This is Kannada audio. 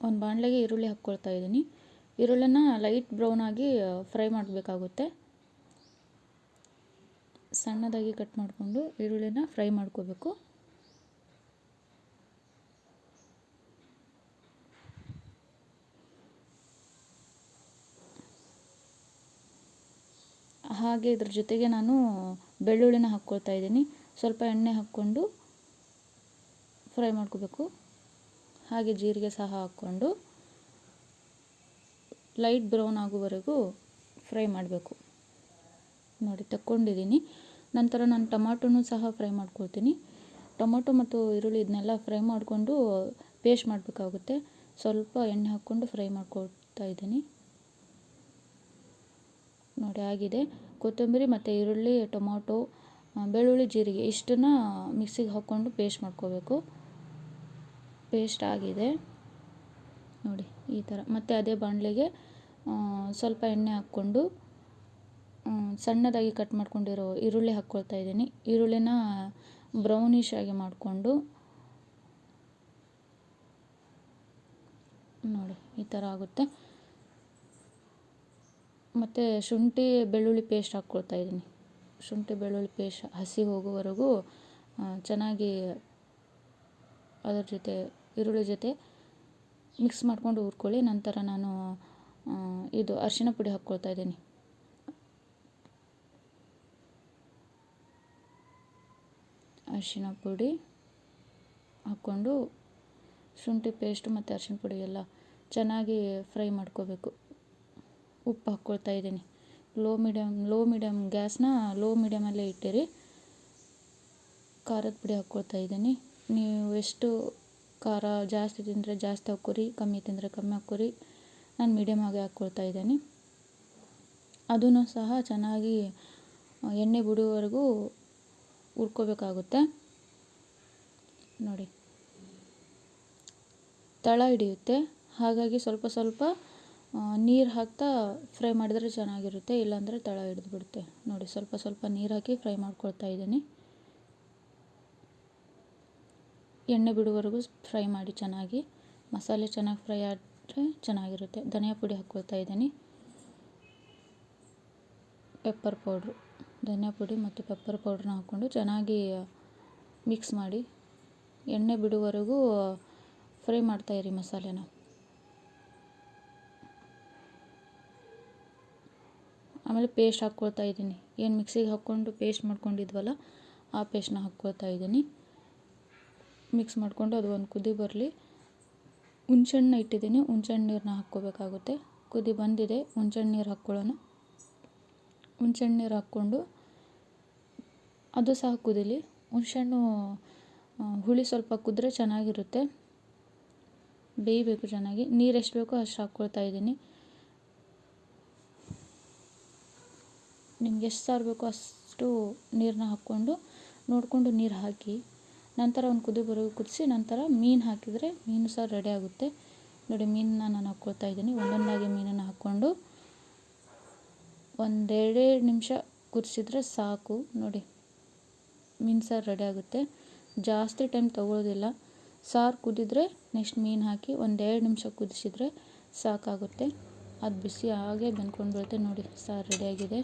ಒಂದು ಬಾಣಲೆಗೆ ಈರುಳ್ಳಿ ಹಾಕ್ಕೊಳ್ತಾ ಇದ್ದೀನಿ. ಈರುಳ್ಳಿನ ಲೈಟ್ ಬ್ರೌನ್ ಆಗಿ ಫ್ರೈ ಮಾಡಬೇಕಾಗುತ್ತೆ. ಸಣ್ಣದಾಗಿ ಕಟ್ ಮಾಡಿಕೊಂಡು ಈರುಳ್ಳಿನ ಫ್ರೈ ಮಾಡ್ಕೋಬೇಕು. ಹಾಗೆ ಇದ್ರ ಜೊತೆಗೆ ನಾನು ಬೆಳ್ಳುಳ್ಳಿನ ಹಾಕ್ಕೊಳ್ತಾ ಇದ್ದೀನಿ. ಸ್ವಲ್ಪ ಎಣ್ಣೆ ಹಾಕ್ಕೊಂಡು ಫ್ರೈ ಮಾಡ್ಕೋಬೇಕು. ಹಾಗೆ ಜೀರಿಗೆ ಸಹ ಹಾಕ್ಕೊಂಡು ಲೈಟ್ ಬ್ರೌನ್ ಆಗುವವರೆಗೂ ಫ್ರೈ ಮಾಡಬೇಕು. ನೋಡಿ ತಕ್ಕೊಂಡಿದ್ದೀನಿ. ನಂತರ ನಾನು ಟೊಮಾಟೊನೂ ಸಹ ಫ್ರೈ ಮಾಡ್ಕೊಳ್ತೀನಿ. ಟೊಮೊಟೊ ಮತ್ತು ಈರುಳ್ಳಿ ಇದನ್ನೆಲ್ಲ ಫ್ರೈ ಮಾಡಿಕೊಂಡು ಪೇಸ್ಟ್ ಮಾಡಬೇಕಾಗುತ್ತೆ. ಸ್ವಲ್ಪ ಎಣ್ಣೆ ಹಾಕ್ಕೊಂಡು ಫ್ರೈ ಮಾಡ್ಕೊಳ್ತಾ ಇದ್ದೀನಿ. ನೋಡಿ ಆಗಿದೆ. ಕೊತ್ತಂಬರಿ ಮತ್ತು ಈರುಳ್ಳಿ, ಟೊಮೊಟೊ, ಬೆಳ್ಳುಳ್ಳಿ, ಜೀರಿಗೆ ಇಷ್ಟನ್ನು ಮಿಕ್ಸಿಗೆ ಹಾಕ್ಕೊಂಡು ಪೇಸ್ಟ್ ಮಾಡ್ಕೋಬೇಕು. ಪೇಸ್ಟ್ ಆಗಿದೆ ನೋಡಿ ಈ ಥರ. ಮತ್ತು ಅದೇ ಬಾಣಲೆಗೆ ಸ್ವಲ್ಪ ಎಣ್ಣೆ ಹಾಕ್ಕೊಂಡು ಸಣ್ಣದಾಗಿ ಕಟ್ ಮಾಡ್ಕೊಂಡಿರೋ ಈರುಳ್ಳಿ ಹಾಕ್ಕೊಳ್ತಾ ಇದ್ದೀನಿ. ಈರುಳ್ಳಿನ ಬ್ರೌನಿಶ್ ಆಗಿ ಮಾಡಿಕೊಂಡು ನೋಡಿ ಈ ಥರ ಆಗುತ್ತೆ. ಮತ್ತು ಶುಂಠಿ ಬೆಳ್ಳುಳ್ಳಿ ಪೇಸ್ಟ್ ಹಾಕ್ಕೊಳ್ತಾ ಇದ್ದೀನಿ. ಶುಂಠಿ ಬೆಳ್ಳುಳ್ಳಿ ಪೇಸ್ಟ್ ಹಸಿ ಹೋಗೋವರೆಗೂ ಚೆನ್ನಾಗಿ ಅದರ ಜೊತೆ ಈರುಳ್ಳಿ ಜೊತೆ ಮಿಕ್ಸ್ ಮಾಡ್ಕೊಂಡು ಹುರ್ಕೊಳ್ಳಿ. ನಂತರ ನಾನು ಇದು ಅರಿಶಿಣ ಪುಡಿ ಹಾಕ್ಕೊಳ್ತಾ ಇದ್ದೀನಿ. ಅರಿಶಿಣ ಪುಡಿ ಹಾಕ್ಕೊಂಡು ಶುಂಠಿ ಪೇಸ್ಟ್ ಮತ್ತು ಅರಿಶಿಣ ಪುಡಿ ಎಲ್ಲ ಚೆನ್ನಾಗಿ ಫ್ರೈ ಮಾಡ್ಕೋಬೇಕು. ಉಪ್ಪು ಹಾಕ್ಕೊಳ್ತಾ ಇದ್ದೀನಿ. ಲೋ ಮೀಡಿಯಮ್ ಗ್ಯಾಸ್ನ ಲೋ ಮೀಡಿಯಮಲ್ಲೇ ಇಟ್ಟಿರಿ. ಖಾರದ ಪುಡಿ ಹಾಕ್ಕೊಳ್ತಾ ಇದ್ದೀನಿ. ನೀವು ಎಷ್ಟು ಖಾರ ಜಾಸ್ತಿ ತಿಂದರೆ ಜಾಸ್ತಿ ಹಾಕ್ಕೊರಿ, ಕಮ್ಮಿ ತಿಂದರೆ ಕಮ್ಮಿ ಹಾಕ್ಕೊರಿ. ನಾನು ಮೀಡಿಯಮ್ ಆಗಿ ಹಾಕ್ಕೊಳ್ತಾ ಇದ್ದೀನಿ. ಅದನ್ನು ಸಹ ಚೆನ್ನಾಗಿ ಎಣ್ಣೆ ಬಿಡುವವರೆಗೂ ಹುರ್ಕೋಬೇಕಾಗುತ್ತೆ. ನೋಡಿ ತಳ ಹಿಡಿಯುತ್ತೆ. ಹಾಗಾಗಿ ಸ್ವಲ್ಪ ಸ್ವಲ್ಪ ನೀರು ಹಾಕ್ತಾ ಫ್ರೈ ಮಾಡಿದರೆ ಚೆನ್ನಾಗಿರುತ್ತೆ. ಇಲ್ಲಾಂದರೆ ತಳ ಹಿಡಿದು ಬಿಡುತ್ತೆ. ನೋಡಿ ಸ್ವಲ್ಪ ಸ್ವಲ್ಪ ನೀರು ಹಾಕಿ ಫ್ರೈ ಮಾಡ್ಕೊಳ್ತಾ ಇದ್ದೀನಿ. ಎಣ್ಣೆ ಬಿಡುವವರೆಗೂ ಫ್ರೈ ಮಾಡಿ ಚೆನ್ನಾಗಿ. ಮಸಾಲೆ ಚೆನ್ನಾಗಿ ಫ್ರೈ ಆದರೆ ಚೆನ್ನಾಗಿರುತ್ತೆ. ಧನಿಯಾ ಪುಡಿ ಹಾಕ್ಕೊಳ್ತಾ ಇದ್ದೀನಿ. ಪೆಪ್ಪರ್ ಪೌಡ್ರು, ಧನಿಯಾ ಪುಡಿ ಮತ್ತು ಪೆಪ್ಪರ್ ಪೌಡ್ರನ್ನ ಹಾಕ್ಕೊಂಡು ಚೆನ್ನಾಗಿ ಮಿಕ್ಸ್ ಮಾಡಿ ಎಣ್ಣೆ ಬಿಡುವವರೆಗೂ ಫ್ರೈ ಮಾಡ್ತಾಯಿರಿ ಮಸಾಲೆನ. ಆಮೇಲೆ ಪೇಸ್ಟ್ ಹಾಕ್ಕೊಳ್ತಾ ಇದ್ದೀನಿ. ಏನು ಮಿಕ್ಸಿಗೆ ಹಾಕ್ಕೊಂಡು ಪೇಸ್ಟ್ ಮಾಡ್ಕೊಂಡಿದ್ವಲ್ಲ ಆ ಪೇಸ್ಟ್ನ ಹಾಕ್ಕೊಳ್ತಾ ಇದ್ದೀನಿ. ಮಿಕ್ಸ್ ಮಾಡಿಕೊಂಡು ಅದು ಒಂದು ಕುದಿ ಬರಲಿ. ಹುಣ್ಸೆಹಣ್ಣು ಇಟ್ಟಿದ್ದೀನಿ. ಹುಣ್ಸೆಹಣ್ಣು ನೀರನ್ನ ಹಾಕ್ಕೋಬೇಕಾಗುತ್ತೆ. ಕುದಿ ಬಂದಿದೆ. ಹುಣ್ಸೆಹಣ್ಣು ನೀರು ಹಾಕ್ಕೊಳ್ಳೋಣ. ಹುಣ್ಸೆಹಣ್ಣು ನೀರು ಹಾಕ್ಕೊಂಡು ಅದು ಸಹ ಕುದೀಲಿ. ಹುಣ್ಸೆಹಣ್ಣು ಹುಳಿ ಸ್ವಲ್ಪ ಕುದ್ರೆ ಚೆನ್ನಾಗಿರುತ್ತೆ. ಬೇಯಬೇಕು ಚೆನ್ನಾಗಿ. ನೀರು ಎಷ್ಟು ಬೇಕೋ ಅಷ್ಟು ಹಾಕ್ಕೊಳ್ತಾ ಇದ್ದೀನಿ. ನಿಮ್ಗೆ ಎಷ್ಟು ಸಾರು ಬೇಕೋ ಅಷ್ಟು ನೀರನ್ನ ಹಾಕ್ಕೊಂಡು ನೋಡಿಕೊಂಡು ನೀರು ಹಾಕಿ ನಂತರ ಒಂದು ಕುದಿ ಬರೋ ಕುದಿಸಿ ನಂತರ ಮೀನು ಹಾಕಿದರೆ ಮೀನು ಸಾರು ರೆಡಿ ಆಗುತ್ತೆ. ನೋಡಿ ಮೀನನ್ನ ನಾನು ಹಾಕ್ಕೊಳ್ತಾ ಇದ್ದೀನಿ. ಒಂದೊಂದಾಗಿ ಮೀನನ್ನು ಹಾಕ್ಕೊಂಡು ಒಂದೆರಡೇ ನಿಮಿಷ ಕುದಿಸಿದ್ರೆ ಸಾಕು. ನೋಡಿ ಮೀನು ಸಾರು ರೆಡಿ ಆಗುತ್ತೆ. ಜಾಸ್ತಿ ಟೈಮ್ ತೊಗೊಳ್ಳೋದಿಲ್ಲ. ಸಾರು ಕುದಿದ್ರೆ ನೆಕ್ಸ್ಟ್ ಮೀನು ಹಾಕಿ ಒಂದೆರಡು ನಿಮಿಷ ಕುದಿಸಿದರೆ ಸಾಕಾಗುತ್ತೆ. ಅದು ಬಿಸಿ ಹಾಗೆ ಬೆಂದ್ಕೊಂಡು ಬರುತ್ತೆ. ನೋಡಿ ಸಾರು ರೆಡಿಯಾಗಿದೆ.